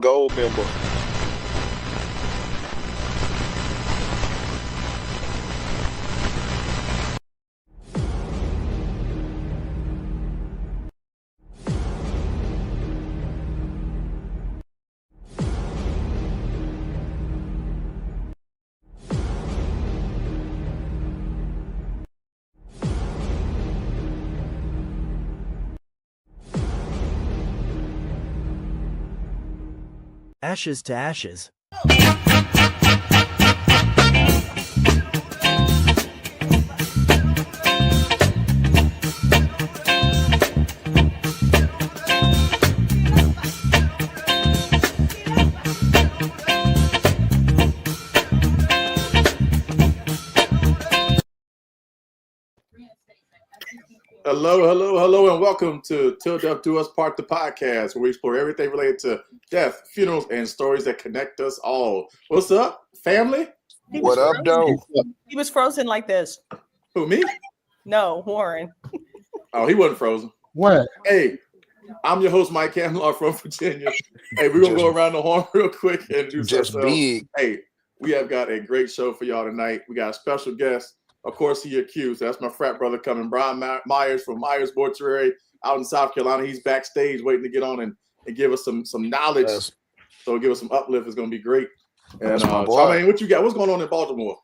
Gold member. Ashes to ashes. Hello, and welcome to Till Death Do Us Part, the podcast, where we explore everything related to death, funerals, and stories that connect us all. What's up, family? What up, though? He was frozen like this. Who, me? No, Warren. Oh, he wasn't frozen. What? Hey, I'm your host, Mike Hamlar from Virginia. Hey, we're going to go around the horn real quick and do Just ourselves. big. Hey, we have got a great show for y'all tonight. We got a special guest. Of course, he accused. That's my frat brother coming, Brian Myers from Myers Mortuary out in South Carolina. He's backstage waiting to get on and give us some knowledge. Yes. So give us some uplift. It's going to be great. And That's my boy. Charmaine, what you got? What's going on in Baltimore?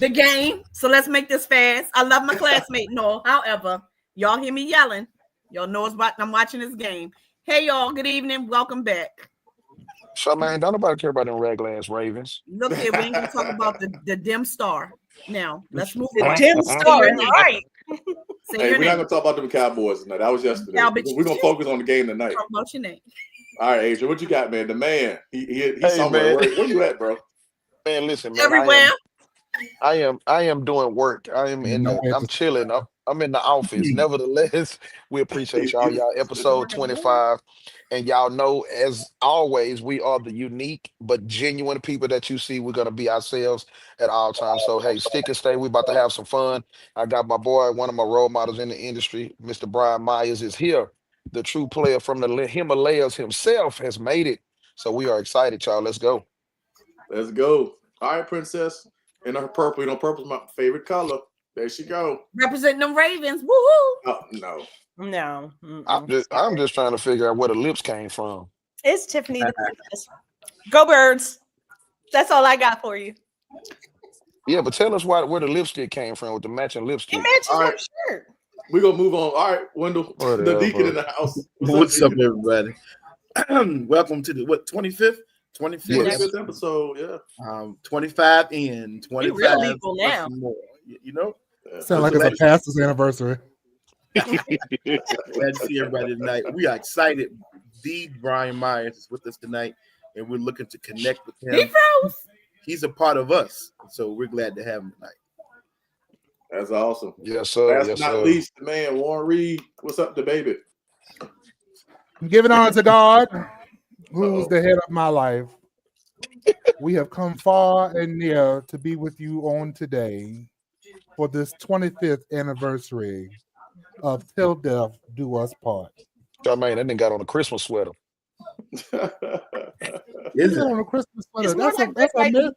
The game. So let's make this fast. I love my classmate. No, however, y'all hear me yelling. Y'all know I'm watching this game. Hey, y'all. Good evening. Welcome back. Charmaine, don't nobody care about them raglands Ravens. Look here, we ain't gonna talk about the dim star. Now let's move The on. dim star, right? Hey, we're not going to talk about them Cowboys tonight. That was yesterday. Now, but We're going to focus on the game tonight. Promote your name. All right, Adrian, what you got, man? The man. He's Hey, somewhere. man. Where you at, bro? Man, listen, man. Everywhere. I am doing work. I'm chilling. I'm in the office. Nevertheless, we appreciate y'all. Y'all episode 25. And y'all know, as always, we are the unique but genuine people that you see. We're gonna be ourselves at all times. So hey, stick and stay. We about to have some fun. I got my boy, one of my role models in the industry, Mr. Brian Myers, is here. The true player from the Himalayas himself has made it. So we are excited, y'all. Let's go. Let's go. All right, Princess. In her purple. You know, purple's my favorite color. There she go. Representing them Ravens. Woohoo! Oh, no. No. I'm just trying to figure out where the lips came from. It's Tiffanie the Princess. Go Birds. That's all I got for you. Yeah, but tell us where the lipstick came from with the matching lipstick. It matches All your right. shirt. We're going to move on. All right, Wendal, the deacon in the house. What's up, everybody? Welcome to the 25th? 25th Yes. episode, yeah. 25 in, 25 We real legal now. more. You know? Sound like it's a pastor's anniversary. Glad to see everybody tonight. We are excited. The Brian Myers is with us tonight, and we're looking to connect with He him. froze. He's a part of us, so we're glad to have him tonight. That's awesome. Yes, sir. Last Yes, but not sir. least, the man, Warren Reid. What's up, the baby? Giving honor to God, who's the head of my life. We have come far and near to be with you on today for this 25th anniversary of Till Death Do Us Part. Charmaine, that nigga got on a Christmas sweater. Is It's it? on a Christmas It's sweater. more That's like a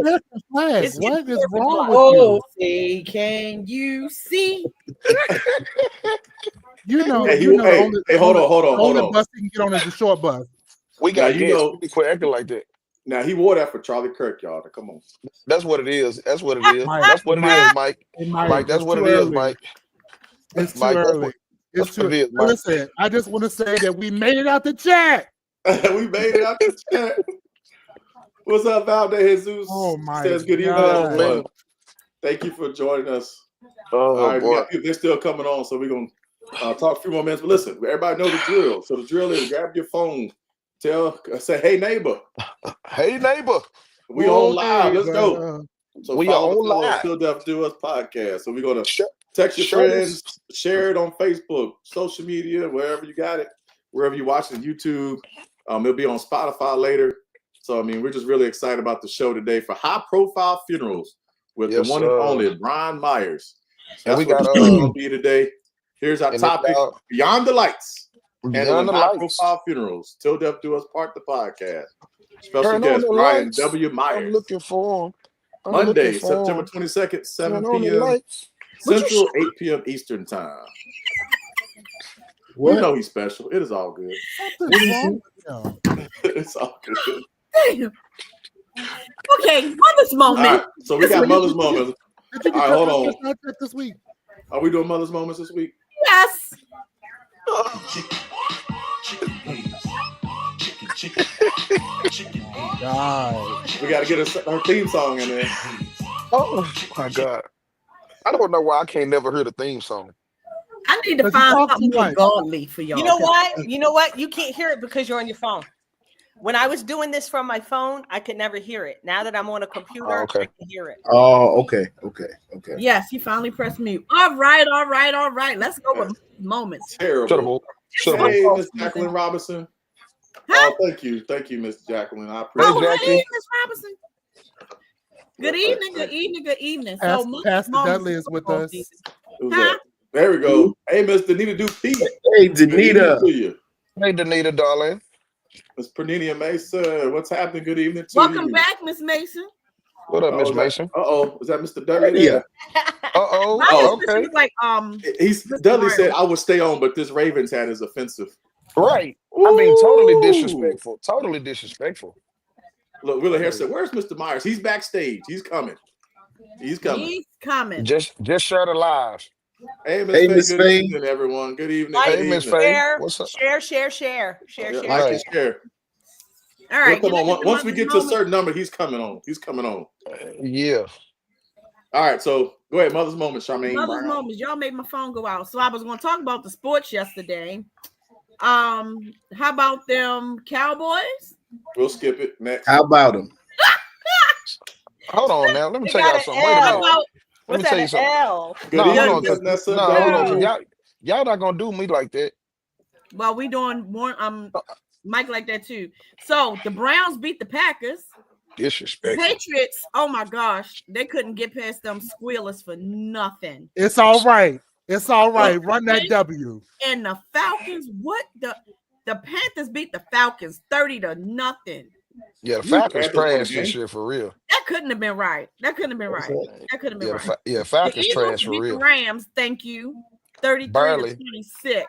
American flag. It's What is Fourth of wrong July. with Oh, say, can you see? you? You know, Hey, you know, hold on. only bus you can get on is the short bus. We got Now, you guests. know- We quit acting like that. Now, he wore that for Charlie Kirk, y'all. Come on. That's what it is. That's what it is. Mike, That's what it is, Mike. Mike, that's it's what too it is, early. Mike. It's too Mike, that's early. what- It's that's what too. it is, Mike. Listen, I just want to say that we made it out the chat. We made it out the chat. What's up, Valde Jesus? Oh, my Says good evening, God. everyone. Thank you for joining us. Oh, All right, we boy. got people, they're still coming on, so we're going to talk a few more minutes. But listen, everybody know the drill. So the drill is grab your phone, say, hey, neighbor. Hey, neighbor. We on live. Let's go. So We follow are on the live. Till Death Do Us podcast. So we're going to Shut- text your shut friends, share it on Facebook, social media, wherever you got it, wherever you're watching YouTube. It'll be on Spotify later. So, I mean, we're just really excited about the show today for High Profile Funerals with Yes, the one sir. and only Brian Myers. And That's we what got, the show is going to be today. Here's our and topic, now- Beyond the Lights. Beyond the high lights. profile funerals. Till death do us part. The podcast. Special Turn on guest the Brian lights. W. I'm Myers. looking for him. I'm Monday, looking for September him. 22nd, 7 Turn on the p.m. lights. Central, 8 p.m. Eastern time. We know he's special. It is all good. It's all good. Damn. Okay, Mother's Moment. All right, so we got Mother's Moments. Did you All right, hold on. this week? Are we doing Mother's Moments this week? Yes. God. We got to get her theme song in there. Oh my God. I don't know why I can't never hear the theme song. I need to find something more godly for y'all. You know what? You know what? You can't hear it because you're on your phone. When I was doing this from my phone, I could never hear it. Now that I'm on a computer, I can hear it. Oh, okay. Yes, he finally pressed mute. All right. Let's go with moments. Terrible. Hey, Miss Jacqueline Robinson. Oh, thank you, Miss Jacqueline. I appreciate it. Hey, Miss Robinson. Good evening. Pastor Dudley is with us. There we go. Hey, Miss Danita Dupuy. Hey, Danita. Hey, Danita, darling. Miss Pernenia Mason. What's happening? Good evening to you. Welcome back, Miss Mason. What up, Miss Mason? Is that Mr. Dudley? Yeah. Okay. Like, Dudley said I would stay on, but this Ravens hat is offensive. Right. I mean, totally disrespectful. Look, Willa Harris said, "Where's Mr. Myers? He's backstage. He's coming. Just share the live. Hey, Miss Faye. Good evening, everyone. Good evening. Hey, Miss Faye. What's up? Share. Like and share. All right. Come on. Once we get to a certain number, he's coming on. Yeah. All right. So go ahead. Mother's Moment, Charmaine. Mother's Moments. Y'all made my phone go out. So I was going to talk about the sports yesterday. How about them Cowboys? We'll skip it. Next. How about them? Hold on now. Let me tell y'all something. Wait a minute. Let me tell you something. Hold on. Y'all not gonna do me like that. Well, we doing more Mike like that too. So the Browns beat the Packers. Disrespect. Patriots, oh my gosh, they couldn't get past them squealers for nothing. It's all right. Run that W. And the Falcons, the Panthers beat the Falcons 30-0. Yeah, the Falcons trash this year for real. That couldn't have been right. Yeah, Falcons trash for real. The Rams, thank you. 33-26.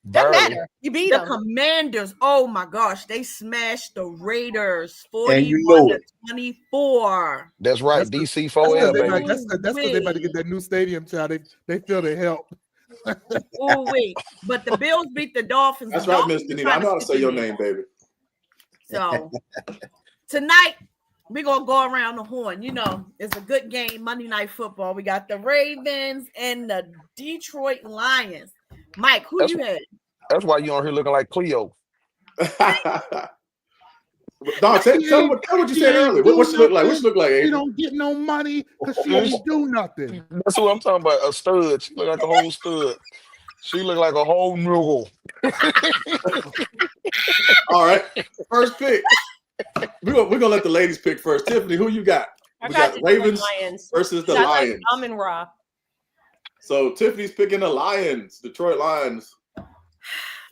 Doesn't matter. You beat them. Commanders, oh my gosh, they smashed the Raiders 41-24. That's right, DC 4L, baby. That's because they about to get that new stadium, child. They feel the help. Oh wait, but the Bills beat the Dolphins. That's right, Miss Danita. I know how to say your name, baby. So tonight we're gonna go around the horn. You know, it's a good game. Monday Night Football. We got the Ravens and the Detroit Lions. Mike, who you had? That's why you on here looking like Cleo. Don, tell what you said earlier. What she look like? What she look like? She don't get no money because she ain't do nothing. That's what I'm talking about. A stud. She look like a whole stud. She look like a whole niggle. All right. First pick. We're gonna let the ladies pick first. Tiffany, who you got? We got Ravens versus the Lions. I'm in Raw. So Tiffany's picking the Lions, Detroit Lions.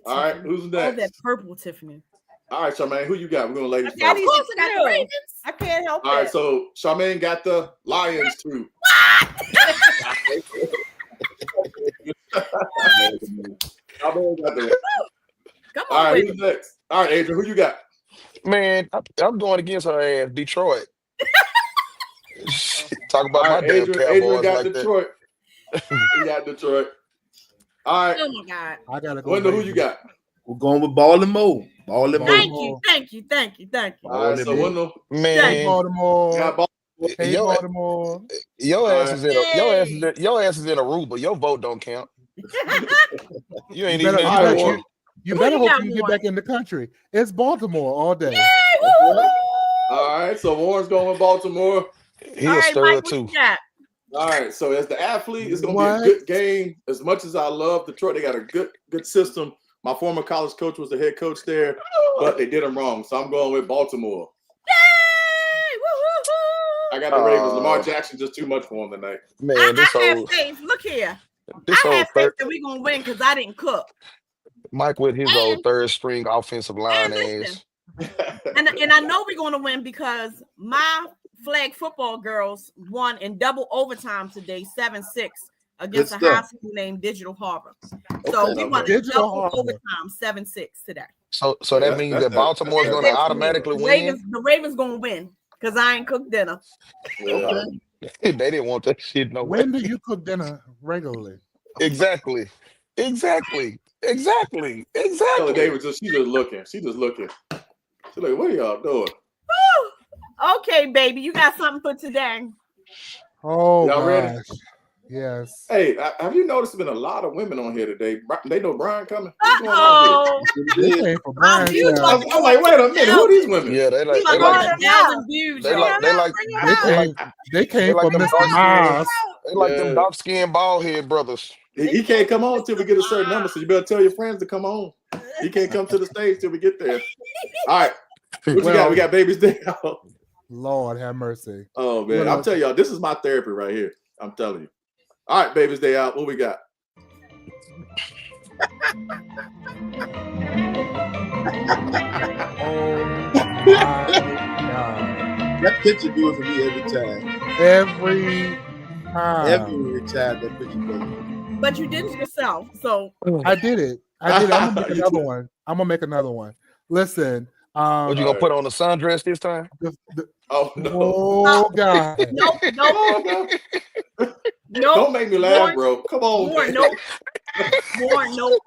All right, who's next? Oh, that purple Tiffany. All right, Charmaine, who you got? We're gonna ladies first. Of course, I got the Ravens. I can't help it. All right, so Charmaine got the Lions too. Charmaine got the. Come on, all right, who's next? All right, Adrian, who you got? Man, I'm going against her ass, Detroit. Talk about my damn Cowboys. Adrian got like Detroit. He got Detroit. All right. Oh my God. I gotta go. Wendal, who you got? We're going with Baltimore. Thank you. All right, so Wendal. Man, Baltimore. Got Baltimore. Hey, Baltimore. Your ass is in Aruba. Your vote don't count. You ain't even in New You better hope you get back in the country. It's Baltimore all day. All right, so Warren's going with Baltimore. He a stud too. All right, so as the athlete, it's going to be a good game. As much as I love Detroit, they got a good system. My former college coach was the head coach there, but they did him wrong. So I'm going with Baltimore. Yay! I got the Ravens. Lamar Jackson just too much for him tonight. Man, I have faith. Look here. I have faith that we're going to win because I didn't cook. Mike with his old third string offensive line ass. And I know we're going to win because my flag football girls won in double overtime today, 7-6 against a high school named Digital Harbor. So we won in double overtime, 7-6 today. So that means that Baltimore is going to automatically win. The Ravens going to win because I ain't cooked dinner. Yeah. They didn't want that shit no way. When do you cook dinner regularly? Exactly. David, she's just looking. She's like, what are y'all doing? Okay, baby, you got something for today. Oh, y'all ready? Yes. Hey, have you noticed there's been a lot of women on here today? They know Brian coming. Uh-oh. This ain't for Brian. I'm like, wait a minute, who are these women? Yeah, they came from Mr. Myers. They like them dark-skinned, bald-head brothers. He can't come on till we get a certain number, so you better tell your friends to come on. He can't come to the stage till we get there. All right. What you got? We got Baby's Day out. Lord have mercy. Oh, man. I'm telling y'all, this is my therapy right here. I'm telling you. All right, Baby's Day out. What we got? Oh, my God. That picture do it for me every time. Every time that picture does it. But you did it yourself, so I did it. I'm gonna make another one. I'm gonna make another one. Listen, what you gonna put on the sundress this time? Oh no! Oh God! No. Don't make me laugh, bro. Come on, Warren, no. Don't do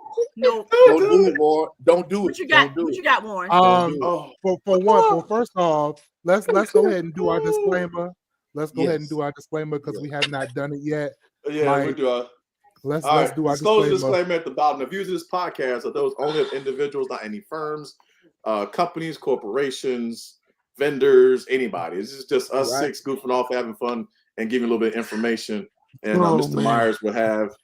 it, Warren. Don't do it. What you got? What you got, Warren? For first off, let's go ahead and do our disclaimer. Let's go ahead and do our disclaimer because we have not done it yet. Yeah, we do. Let's do our disclaimer at the bottom. The views of this podcast are those only of individuals, not any firms, companies, corporations, vendors, anybody. This is just us six goofing off, having fun, and giving a little bit of information. And Mr. Myers will have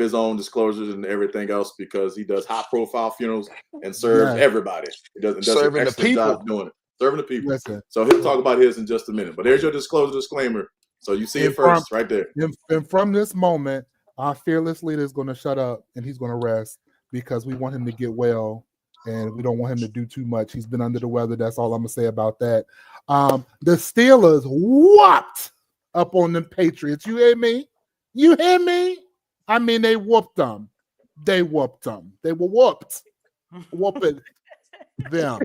his own disclosures and everything else because he does high-profile funerals and serves everybody. He does serving an excellent job doing it. Serving the people. Listen. So he'll talk about his in just a minute. But there's your disclaimer. So you see it first right there. And from this moment, our fearless leader is going to shut up and he's going to rest because we want him to get well and we don't want him to do too much. He's been under the weather. That's all I'm going to say about that. The Steelers whooped up on the Patriots. You hear me? You hear me? I mean, they whooped them. They whooped them. They were whooped. Whooping them.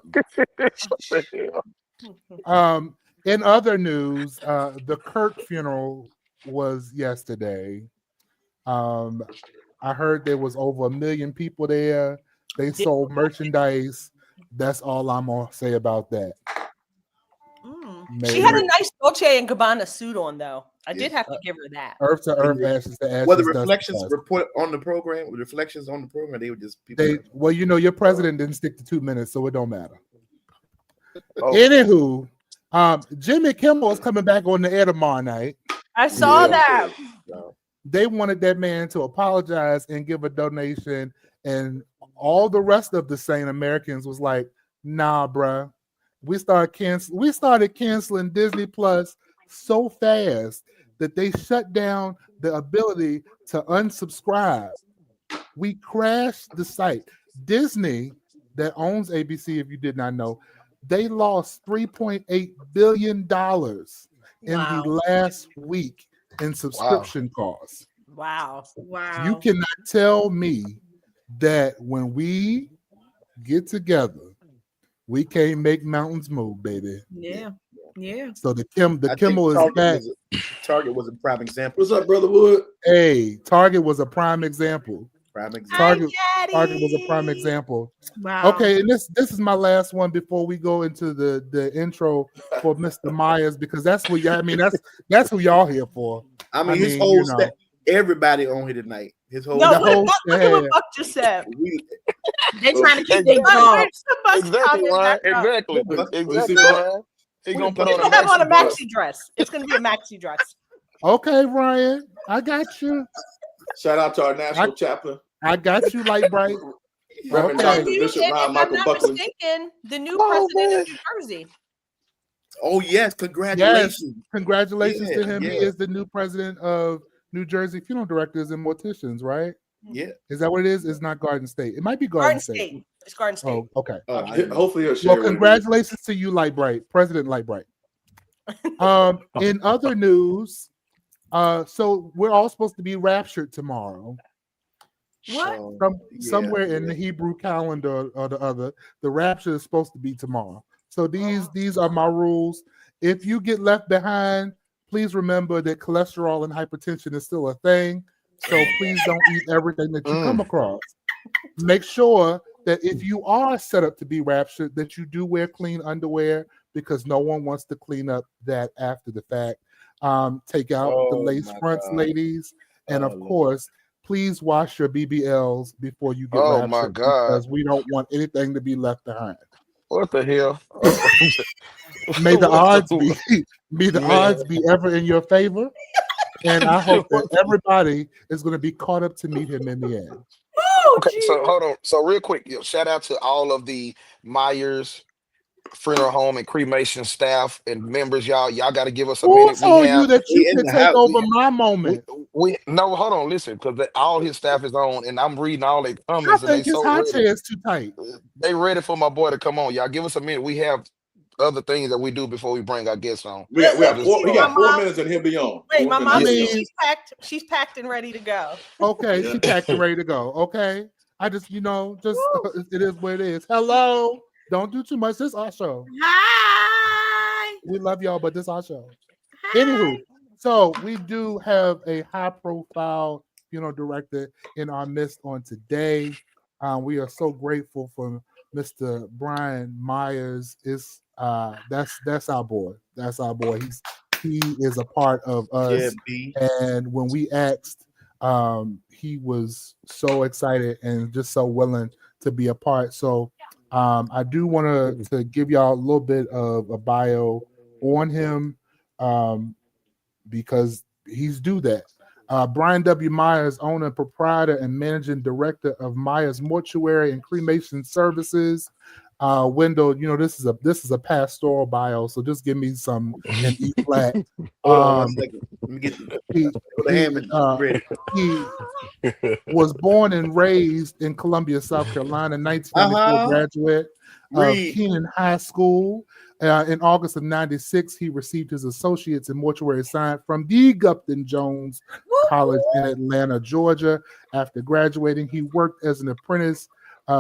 In other news, the Kirk funeral was yesterday. I heard there was over 1 million people there. They sold merchandise. That's all I'm gonna say about that. She had a nice Dolce and Gabbana suit on, though. I did have to give her that. Earth to earth, ashes to ashes. Well, the reflections were put on the program. The reflections on the program, they were just well, you know, your president didn't stick to 2 minutes, so it don't matter. Anywho, Jimmy Kimmel is coming back on the air tomorrow night. I saw that. They wanted that man to apologize and give a donation, and all the rest of the sane Americans was like, "Nah, bruh." We started canceling Disney Plus so fast that they shut down the ability to unsubscribe. We crashed the site. Disney, that owns ABC, if you did not know, they lost $3.8 billion in the last week in subscription costs. Wow. You cannot tell me that when we get together, we can't make mountains move, baby. Yeah. So the Kimmel is back. Target was a prime example. What's up, Brother Wood? Hey, Target was a prime example. Target was a prime example. Wow. Okay, and this is my last one before we go into the intro for Mr. Myers, because that's what that's who y'all here for. I mean his whole staff, everybody on here tonight. His whole look at what Buck just said. They trying to keep their jobs. Exactly. He's gonna put on a maxi dress. It's gonna be a maxi dress. Okay, Ryan, I got you. Shout out to our national chaplain. I got you, Light Bright. Reverend Dr. Bishop Ron Michael Buckley. The new president of New Jersey. Oh yes, congratulations! Yes, congratulations to him. He is the new president of New Jersey Funeral Directors and Morticians, right? Yeah. Is that what it is? It's not Garden State. It might be Garden State. It's Garden State. Oh, okay. Hopefully he'll share. Well, congratulations to you, Lightbright, President Lightbright. In other news, so we're all supposed to be raptured tomorrow. What? Somewhere in the Hebrew calendar or the other, the rapture is supposed to be tomorrow. So these are my rules. If you get left behind, please remember that cholesterol and hypertension is still a thing. So please don't eat everything that you come across. Make sure that if you are set up to be raptured, that you do wear clean underwear, because no one wants to clean up that after the fact. Take out the lace fronts, ladies. And of course, please wash your BBLs before you get raptured. My God. Because we don't want anything to be left behind. What the hell? May the odds be ever in your favor. And I hope that everybody is going to be caught up to meet him in the end. Okay, so hold on. So real quick, shout out to all of the Myers Funeral Home and cremation staff and members. Y'all got to give us a minute. Who told you that you can take over my moment? No, hold on, listen, because all his staff is on, and I'm reading all their I comments. think his high chair is too tight. They ready for my boy to come on. Y'all give us a minute. We have other things that we do before we bring our guests on. We got 4 minutes and he'll be on. Wait, my mom says she's packed and ready to go. Okay, she packed and ready to go. Okay. I just, it is what it is. Hello. Don't do too much. This is our show. Hi. We love y'all, but this is our show. Anywho, so we do have a high-profile funeral director in our midst on today. We are so grateful for Mr. Brian Myers. That's our boy. That's our boy. He is a part of us. And when we asked, he was so excited and just so willing to be a part. So I do want to give y'all a little bit of a bio on him, because he's due that. Brian W. Myers, owner, proprietor, and managing director of Myers Mortuary and Cremation Services. Wendal, this is a pastoral bio, so just give me some an E flat. Let me get he was born and raised in Columbia, South Carolina, 1994 graduate of Keenan High School. In August of 96, he received his associates in mortuary science from the Gupton Jones College in Atlanta, Georgia. After graduating, he worked as an apprentice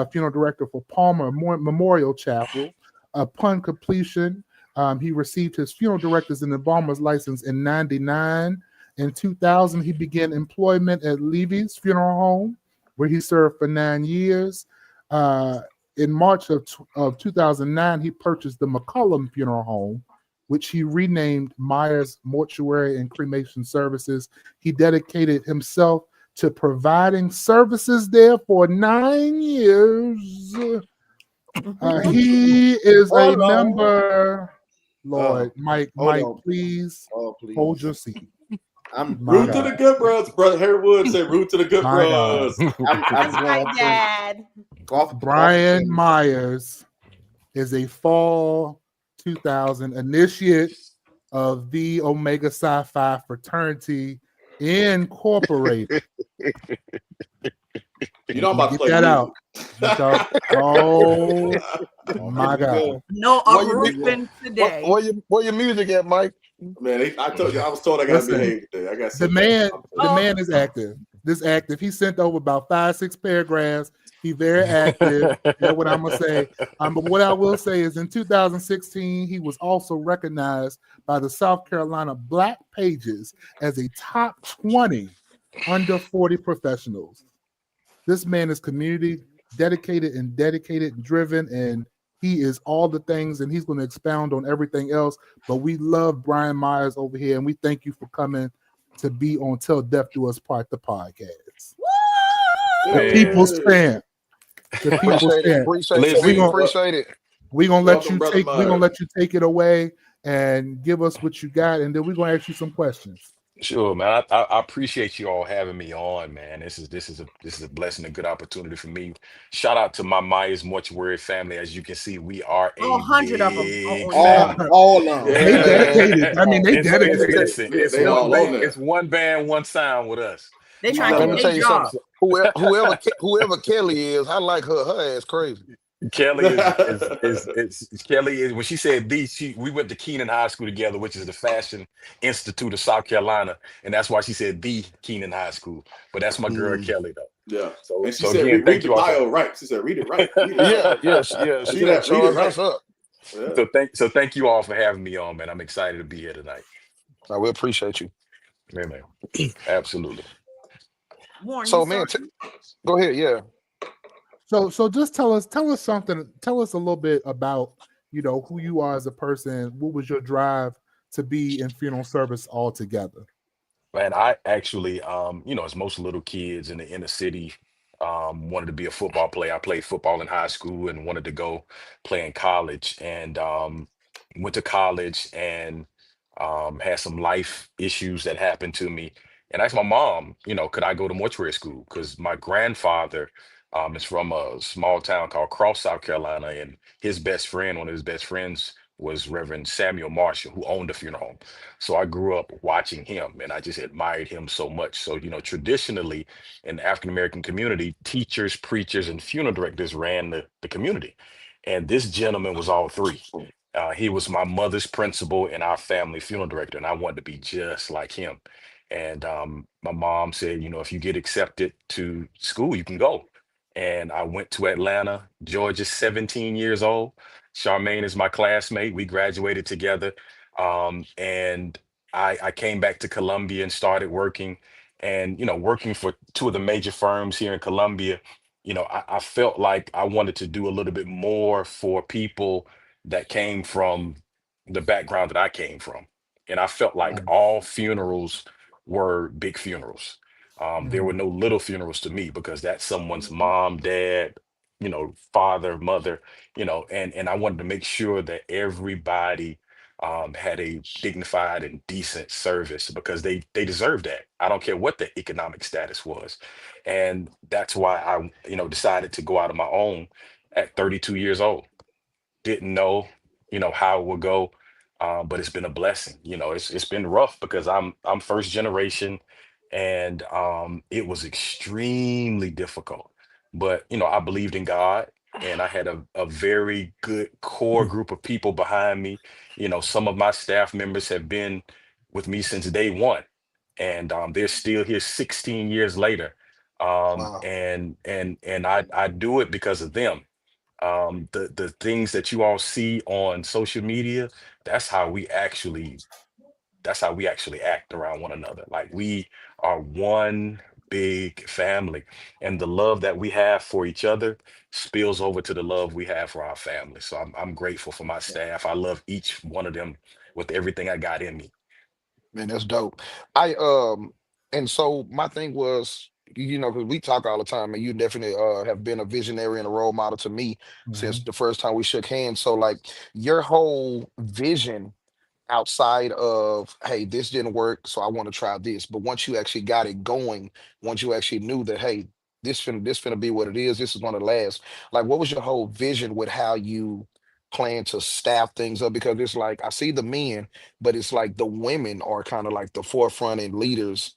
funeral director for Palmer Memorial Chapel. Upon completion, he received his funeral director's and embalmer's license in 99. In 2000, he began employment at Levy's Funeral Home, where he served for 9 years. In March of 2009, he purchased the McCullum Funeral Home, which he renamed Myers Mortuary and Cremation Services. He dedicated himself to providing services there for 9 years. He is a member. Lord, Mike, please hold your seat. I'm root to the good brothers. Brother Harry Wood said root to the good brothers. Hi, Dad. Brian Myers is a fall 2000 initiate of the Omega Psi Phi Fraternity Incorporated. You know I'm about to get that out. Oh my God! No uproofing today. Where your music at, Mike? Man, I told you, I was told I got to behave today. I got the man is active. This active. He sent over about 5-6 paragraphs. He's very active. That's what I'm gonna say. But what I will say is, in 2016, he was also recognized by the South Carolina Black Pages as a top 20 under 40 professionals. This man is community dedicated and driven, and he is all the things, and he's going to expound on everything else. But we love Brian Myers over here, and we thank you for coming to be on Till Death Do Us Part, the podcast. The people's fan. The people's fan. Appreciate it. We're gonna let you take. We're gonna let you take it away and give us what you got, and then we're gonna ask you some questions. Sure, man. I appreciate you all having me on, man. This is a blessing, a good opportunity for me. Shout out to my Myers Mortuary family. As you can see, we are a 100 of them. All of them. They dedicated. I mean, they dedicated. It's one band, one sound with us. They trying to do their job. whoever Kelly is, I like her. Her ass crazy. Kelly is Kelly is when she said we went to Keenan High School together, which is the Fashion Institute of South Carolina, and that's why she said the Keenan High School. But that's my girl Kelly though. Yeah. So And she so said, again, read thank the you all. bio right. She said, read it right. Read it Yeah, right. yeah. She done Read it charged right. us up. Yeah. So thank you all for having me on, man. I'm excited to be here tonight. I will appreciate you. Man. Absolutely. Warren, So, you man, starting? go ahead. Yeah. So just tell us something. Tell us a little bit about, who you are as a person. What was your drive to be in funeral service altogether? Man, I actually, as most little kids in the inner city, wanted to be a football player. I played football in high school and wanted to go play in college, and went to college and had some life issues that happened to me. And I asked my mom, could I go to mortuary school? Because my grandfather is from a small town called Cross, South Carolina, and one of his best friends was Reverend Samuel Marshall, who owned a funeral home. So I grew up watching him and I just admired him so much. So, traditionally in the African American community, teachers, preachers, and funeral directors ran the community. And this gentleman was all three. He was my mother's principal and our family funeral director, and I wanted to be just like him. And my mom said, if you get accepted to school, you can go. And I went to Atlanta, Georgia, 17 years old. Charmaine is my classmate. We graduated together. And I came back to Columbia and started working. And, working for two of the major firms here in Columbia, I felt like I wanted to do a little bit more for people that came from the background that I came from. And I felt like all funerals were big funerals. There were no little funerals to me because that's someone's mom, dad, father, mother, and I wanted to make sure that everybody had a dignified and decent service because they deserve that. I don't care what the economic status was. And that's why I, decided to go out on my own at 32 years old. Didn't know, how it would go. But it's been a blessing. It's been rough because I'm first generation, and it was extremely difficult. But I believed in God, and I had a very good core group of people behind me. Some of my staff members have been with me since day one, and they're still here 16 years later. Wow. And I do it because of them. The things that you all see on social media, that's how we actually act around one another. Like we are one big family, and the love that we have for each other spills over to the love we have for our family. So I'm grateful for my staff. I love each one of them with everything I got in me. Man, that's dope. I and so my thing was, because we talk all the time, and you definitely have been a visionary and a role model to me since the first time we shook hands. So like your whole vision outside of, hey, this didn't work, so I want to try this. But once you actually got it going, once you actually knew that, hey, this finna be what it is, this is gonna last. Like, what was your whole vision with how you plan to staff things up? Because it's like I see the men, but it's like the women are kind of like the forefront and leaders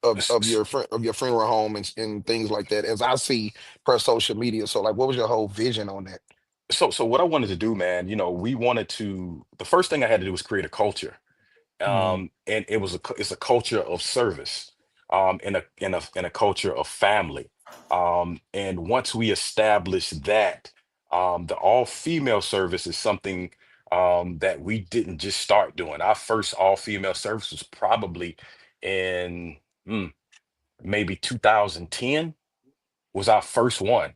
of S- your funeral home and things like that, as I see per social media. So like, what was your whole vision on that? So what I wanted to do, man, the first thing I had to do was create a culture. And it's a culture of service, and a culture of family. And once we establish that, the all female service is something that we didn't just start doing. Our first all female service was probably in mm, maybe 2010 was our first one.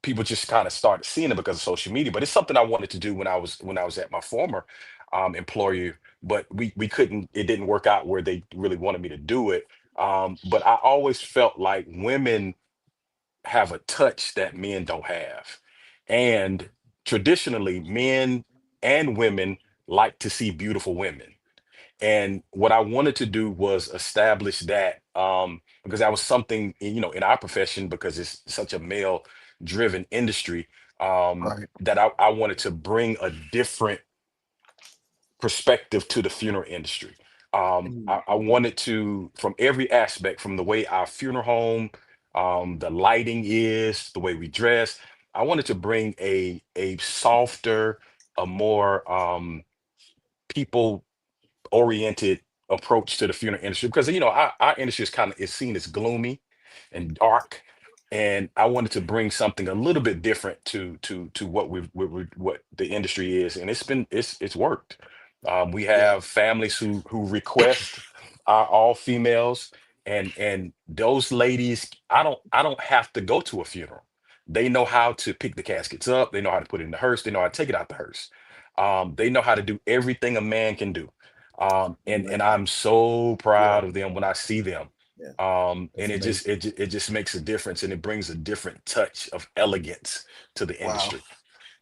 People just kind of started seeing it because of social media, but it's something I wanted to do when I was at my former employer, but we couldn't. It didn't work out where they really wanted me to do it. But I always felt like women have a touch that men don't have, and traditionally, men and women like to see beautiful women. And what I wanted to do was establish that, because that was something, in our profession, because it's such a male driven industry, Right. that I wanted to bring a different perspective to the funeral industry. I wanted to, from every aspect, from the way our funeral home, the lighting is, the way we dress, I wanted to bring a softer, a more people oriented approach to the funeral industry, because our industry is seen as gloomy and dark, and I wanted to bring something a little bit different to what the industry is, and it's worked. We have families who request all females, and those ladies, I don't have to go to a funeral. They know how to pick the caskets up. They know how to put it in the hearse. They know how to take it out the hearse. They know how to do everything a man can do. And I'm so proud of them when I see them. And it just makes a difference, and it brings a different touch of elegance to the industry.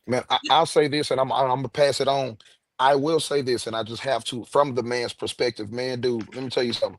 Man, I'll say this, and I'm gonna pass it on. I will say this, and I just have to, from the man's perspective, man, dude. Let me tell you something.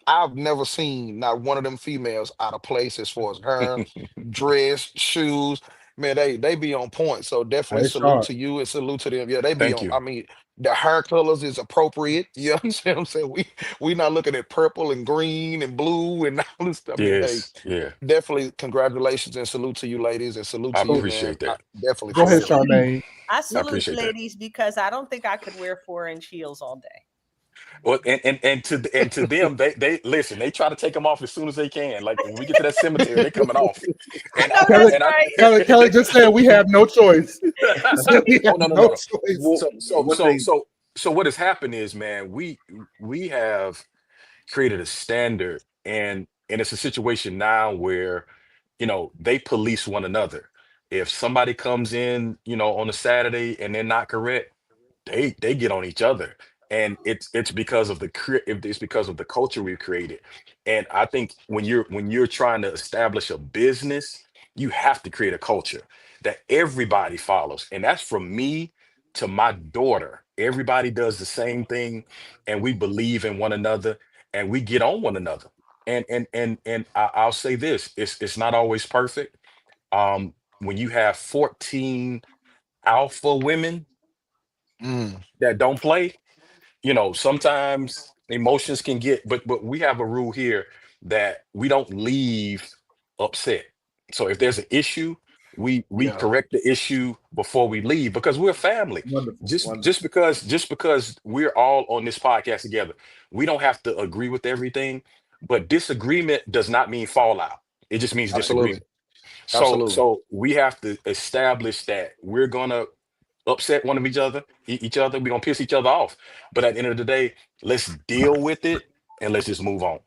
I've never seen not one of them females out of place as far as her dress, shoes. Man, they be on point. So definitely Hey, salute sharp. to you and salute to them. Yeah, they be Thank on. you. I mean, the hair colors is appropriate. You understand what I'm saying? We not looking at purple and green and blue and all this stuff. I mean, hey, Yes, yeah, definitely congratulations and salute to you ladies and salute I to you, man. appreciate that. Definitely Go for ahead, real. Charmaine. I I salute appreciate that. ladies because I don't think I could wear 4-inch heels all day. Well, and to them, they listen. They try to take them off as soon as they can. Like when we get to that cemetery, they're coming off. I And know I Kelly, that's and I. right. Kelly just said we have no choice. We Oh have no, no, no no, choice. no. So One thing, so what has happened is, man, we have created a standard, and it's a situation now where they police one another. If somebody comes in on a Saturday and they're not correct, they get on each other, and it's because of it's because of the culture we've created. And I think when you're trying to establish a business, you have to create a culture that everybody follows, and that's from me to my daughter. Everybody does the same thing, and we believe in one another, and we get on one another. I'll say this: it's not always perfect. When you have 14 alpha women Mm, that don't play, sometimes emotions can get, but we have a rule here that we don't leave upset. So if there's an issue, we yeah, correct the issue before we leave, because we're family. wonderful, just wonderful. just because just because we're all on this podcast together, we don't have to agree with everything, but disagreement does not mean fallout. It just means absolutely, disagreement. so absolutely. so we have to establish that we're gonna upset one of each other. We're gonna piss each other off. But at the end of the day, let's deal with it and let's just move on.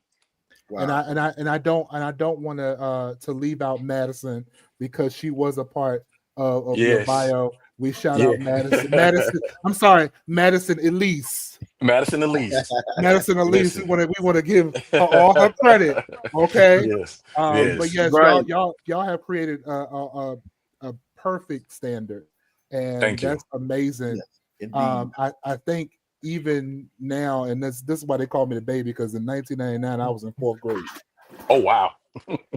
And Wow. I don't want to leave out Madison because she was a part of your Yes. bio. We shout Yeah. out Madison. Madison. I'm sorry, Madison Elise. Madison Elise. Madison Elise. Listen. We want to give her all her credit. Okay. Yes. But Yes. yes, Brian, y'all have created a perfect standard, and Thank you. that's amazing. yes, indeed. I think even now, and this is why they call me the baby, because in 1999 I was in 4th grade. Oh wow.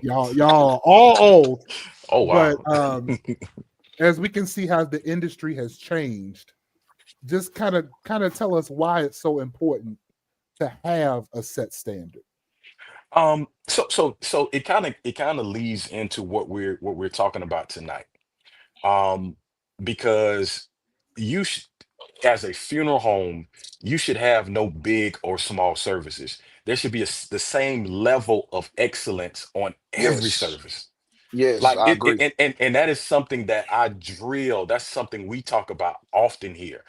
Y'all are all old, Oh wow. but as we can see how the industry has changed, just kind of tell us why it's so important to have a set standard. So it kind of leads into what we're talking about tonight. Um, because you as a funeral home, you should have no big or small services. There should be the same level of excellence on every Yes, service. yes, Like I it, agree. and that is something that I drill. That's something we talk about often here.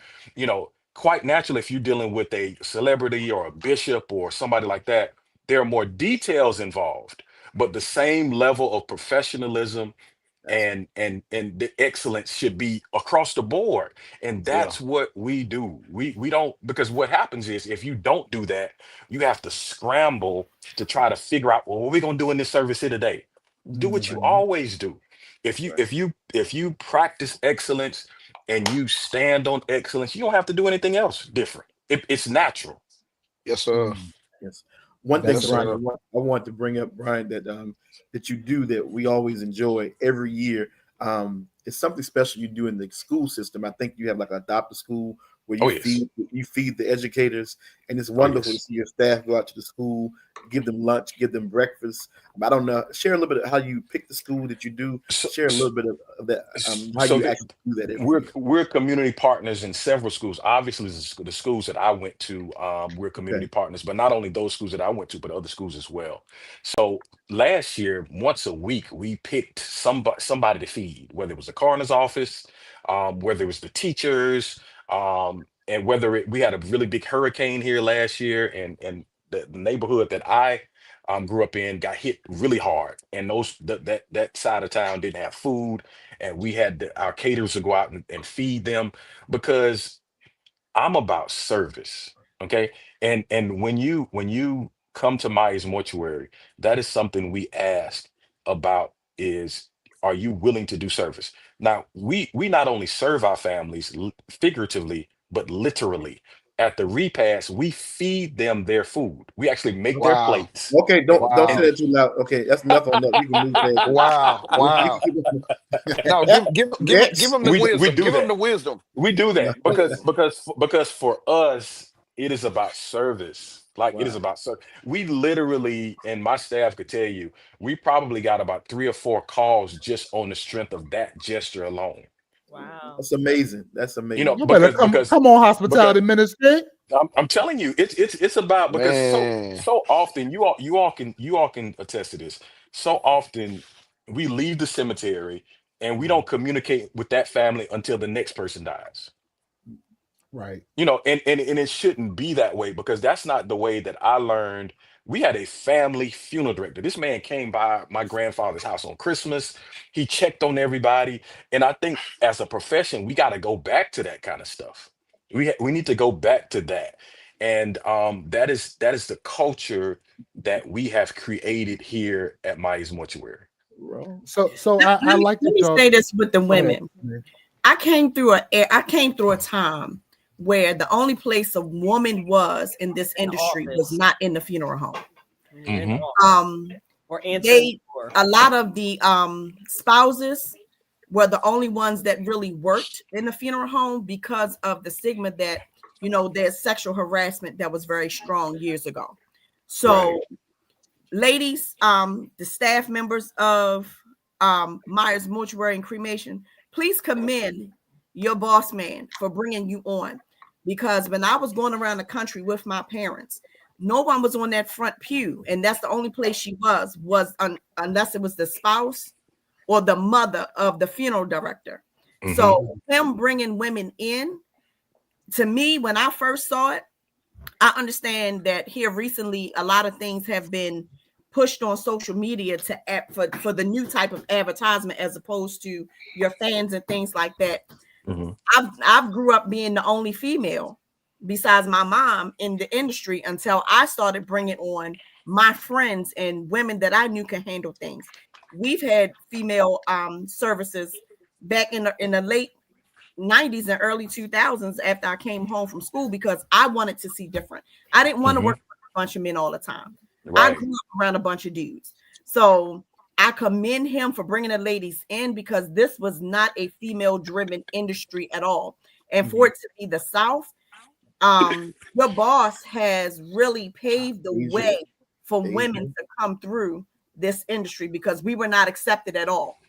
Quite naturally, if you're dealing with a celebrity or a bishop or somebody like that, there are more details involved, but the same level of professionalism That's and the excellence should be across the board. And Yeah, that's what we do. We don't, because what happens is if you don't do that, you have to scramble to try to figure out, well, what are we gonna do in this service here today? Do what you Mhm. always do. If you right. if you practice excellence and you stand on excellence, you don't have to do anything else different. It's natural. yes, sir. Mm. Yes. One thing, That's Yes, Brian, sir. I want to bring up, Brian, that you do that we always enjoy every year. It's something special you do in the school system. I think you have like a adopt a school where you feed the educators, and it's wonderful to see your staff go out to the school, give them lunch, give them breakfast. I don't know. Share a little bit of how you pick the school that you do. Share a little bit of that. How you actually do that. We're community partners in several schools. Obviously, the schools that I went to, we're community partners, but not only those schools that I went to, but other schools as well. So last year, once a week, we picked somebody to feed, whether it was the coroner's office, whether it was the teachers, and whether we had a really big hurricane here last year, and the neighborhood that I grew up in got hit really hard, and that side of town didn't have food, and we had our caterers to go out and feed them, because I'm about service. Okay. And when you come to Myers Mortuary, that is something we ask about is, are you willing to do service? Now, we not only serve our families figuratively, but literally. At the repast, we feed them their food. We actually make their plates. Okay, don't say that too loud. Okay, that's enough on that. We can move that. Wow. No, give them the wisdom. Give them the wisdom. We do that because for us, it is about service. It is about service. We literally, and my staff could tell you, we probably got about 3 or 4 calls just on the strength of that gesture alone. Wow, that's amazing. That's amazing. You know, you better come on, hospitality ministry. I'm telling you, it's about, because so often you all can attest to this. So often we leave the cemetery and we don't communicate with that family until the next person dies. Right. You know, and it shouldn't be that way, because that's not the way that I learned. We had a family funeral director. This man came by my grandfather's house on Christmas. He checked on everybody. And I think as a profession, we got to go back to that kind of stuff. We need to go back to that. And that is the culture that we have created here at Myers Mortuary. So I like to. Let me say this with the women. I came through a time where the only place a woman was in this industry was not in the funeral home. Mm-hmm. A lot of the spouses were the only ones that really worked in the funeral home because of the stigma that, you know, there's sexual harassment that was very strong years ago. So ladies, the staff members of Myers Mortuary and Cremation, please commend your boss man for bringing you on, because when I was going around the country with my parents, no one was on that front pew, and that's the only place she was unless it was the spouse or the mother of the funeral director. Mm-hmm. So him bringing women in, to me, when I first saw it, I understand that here recently a lot of things have been pushed on social media for the new type of advertisement, as opposed to your fans and things like that. Mm-hmm. I've grew up being the only female besides my mom in the industry until I started bringing on my friends and women that I knew can handle things. We've had female services back in the late 90s and early 2000s after I came home from school, because I wanted to see different. I didn't want to work with a bunch of men all the time. Right. I grew up around a bunch of dudes. So I commend him for bringing the ladies in, because this was not a female-driven industry at all. And for it to be the South, your boss has really paved the way for women to come through this industry, because we were not accepted at all.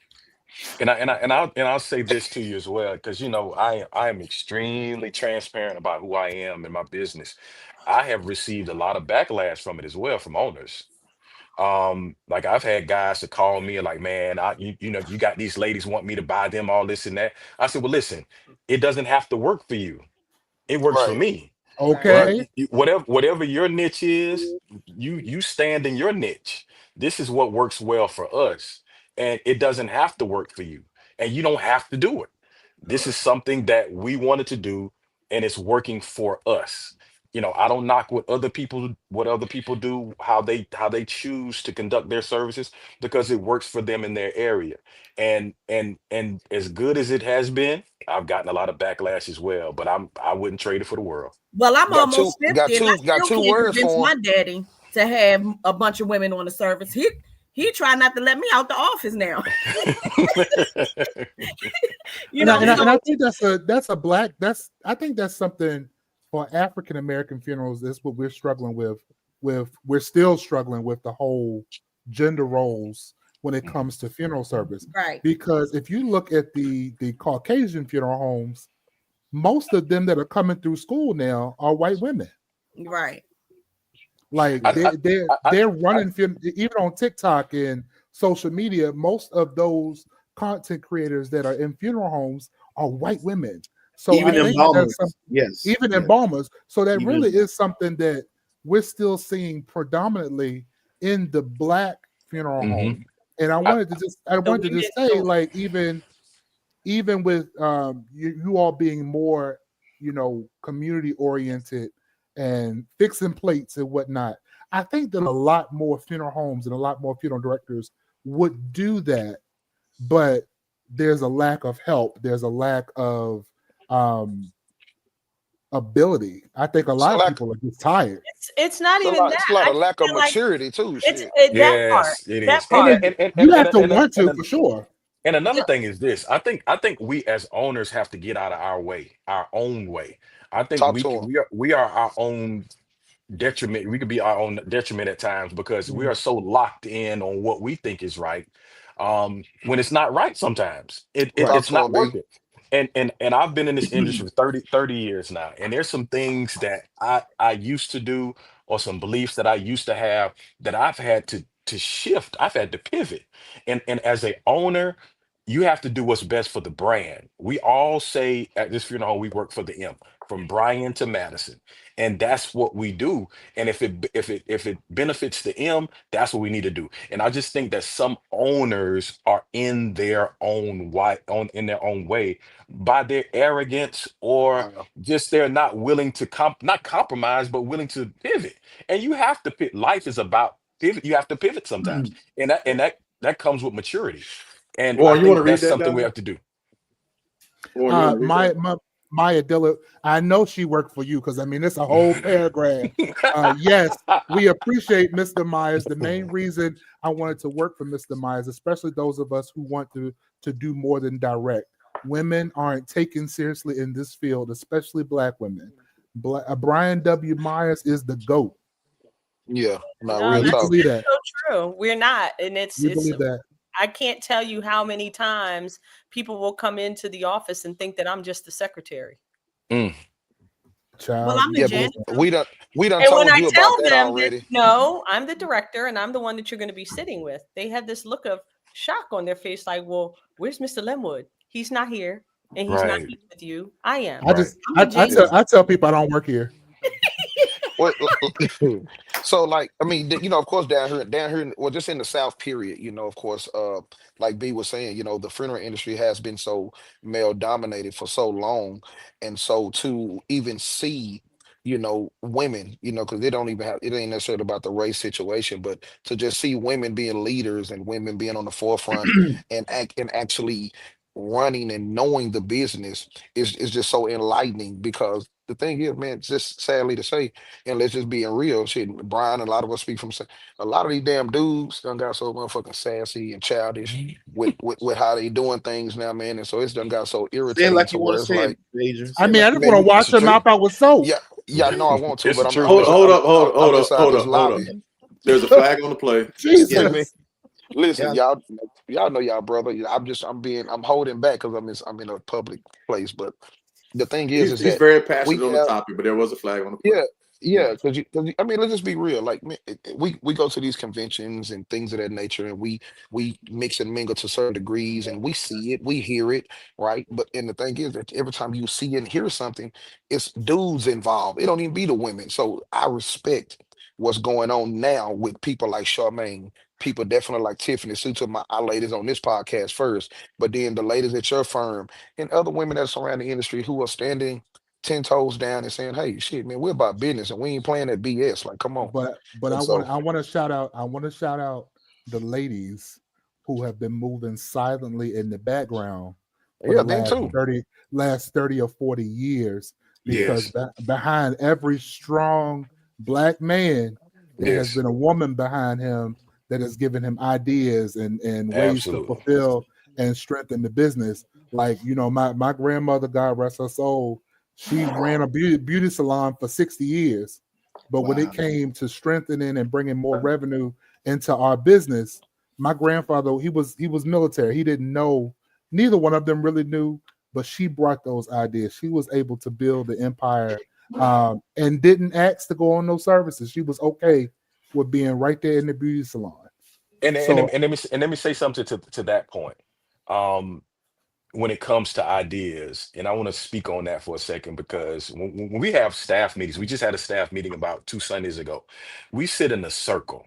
And I'll say this to you as well, because you know I am extremely transparent about who I am in my business. I have received a lot of backlash from it as well, from owners. Like I've had guys to call me and like, man, you know, you got these ladies want me to buy them all this and that. I said, well, listen, it doesn't have to work for you. It works for me. Okay. Whatever your niche is, you stand in your niche. This is what works well for us. And it doesn't have to work for you. And you don't have to do it. This is something that we wanted to do, and it's working for us. You know, I don't knock what other people do, how they choose to conduct their services, because it works for them in their area. And as good as it has been, I've gotten a lot of backlash as well, but I wouldn't trade it for the world. Well, I'm almost 50. Got two words for my daddy to have a bunch of women on the service. He tried not to let me out the office now. And I think I think that's something for African American funerals. That's what we're struggling with. We're still struggling with the whole gender roles when it comes to funeral service. Right. Because if you look at the Caucasian funeral homes, most of them that are coming through school now are white women. Right. Like they're running even on TikTok and social media. Most of those content creators that are in funeral homes are white women. So even embalmers, embalmers. So that really is something that we're still seeing predominantly in the Black funeral home. And I wanted to just say, like, even with you all being more, community oriented and fixing plates and whatnot, I think that a lot more funeral homes and a lot more funeral directors would do that, but there's a lack of help. There's a lack of ability. I think a lot of people are just tired. It's not even that. It's a lot of lack of maturity too. That part. And you have to want to, for sure. And another thing is this. I think we as owners have to get out of our own way. I think we are our own detriment. We could be our own detriment at times because we are so locked in on what we think is right. When it's not right sometimes. It's not working. And I've been in this industry for 30 years now. And there's some things that I used to do, or some beliefs that I used to have, that I've had to shift. I've had to pivot. And as a owner, you have to do what's best for the brand. We all say at this funeral home, we work for the M, from Bryan to Madison. And that's what we do. And if it benefits the M, that's what we need to do. And I just think that some owners are in their own way by their arrogance, or just they're not willing to not compromise, but willing to pivot. And you have to pivot. Life is about pivot. You have to pivot sometimes. And that comes with maturity. And I think that's something we have to do. Maya Dillard, I know she worked for you, because it's a whole paragraph. Yes, we appreciate Mr. Myers. The main reason I wanted to work for Mr. Myers, especially those of us who want to do more than direct. Women aren't taken seriously in this field, especially Black women. Brian W. Myers is the GOAT. Yeah, real talk. That's so true. We're not, and believe that. I can't tell you how many times people will come into the office and think that I'm just the secretary. Child. Well, I'm the janitor. We done and told when you I tell about that them already. that, no, I'm the director and I'm the one that you're going to be sitting with, they have this look of shock on their face, like, well, where's Mr. Linwood? He's not here, and he's not here with you. I am. I tell people I don't work here. So, like, of course, down here, well, just in the South, period, of course, like B was saying, the funeral industry has been so male dominated for so long. And so to even see, women, because they don't even it ain't necessarily about the race situation, but to just see women being leaders and women being on the forefront and actually running and knowing the business is just so enlightening. Because the thing is, man, just sadly to say, and let's just be real, shit, Brian, a lot of us speak from, a lot of these damn dudes done got so motherfucking sassy and childish with how they doing things now, man. And so it's done got so irritating to where it's like, I just want to wash them out with soap. Yeah, no, I want to, but I'm hold up. There's a flag on the play. Jesus. Listen, y'all know y'all brother. I'm holding back because I'm in a public place. But the thing is he's very passionate on the topic, but there was a flag on the play. Yeah, because let's just be real. Like, we go to these conventions and things of that nature, and we mix and mingle to certain degrees, and we see it, we hear it, right? And the thing is that every time you see and hear something, it's dudes involved. It don't even be the women. So I respect what's going on now with people like Charmaine, people definitely like Tiffanie, to our ladies on this podcast first, but then the ladies at your firm and other women that surround the industry who are standing 10 toes down and saying, hey, shit, man, we're about business and we ain't playing that BS. Like, come on. But I want to shout out the ladies who have been moving silently in the background for the last 30 or 40 years, because behind every strong Black man, there has been a woman behind him that has given him ideas and ways to Absolutely. fulfill and strengthen the business. Like, my grandmother, God rest her soul, she ran a beauty salon for 60 years. But when it came to strengthening and bringing more revenue into our business, my grandfather, he was military. He didn't know, neither one of them really knew, but she brought those ideas. She was able to build the empire and didn't ask to go on those services. She was okay with being right there in the beauty salon. And So let me say something to that point. When it comes to ideas, and I want to speak on that for a second, because when we have staff meetings, we just had a staff meeting about 2 Sundays ago. We sit in a circle,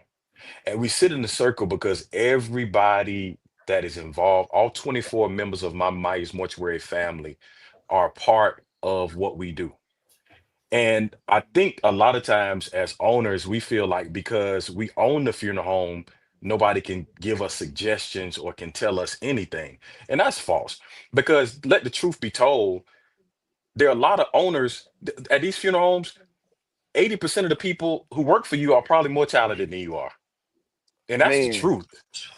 and we sit in the circle because everybody that is involved, all 24 members of my Myers Mortuary family, are part of what we do. And I think a lot of times as owners, we feel like because we own the funeral home, nobody can give us suggestions or can tell us anything. And that's false. Because let the truth be told, there are a lot of owners at these funeral homes. 80% of the people who work for you are probably more talented than you are. And that's the Man, truth.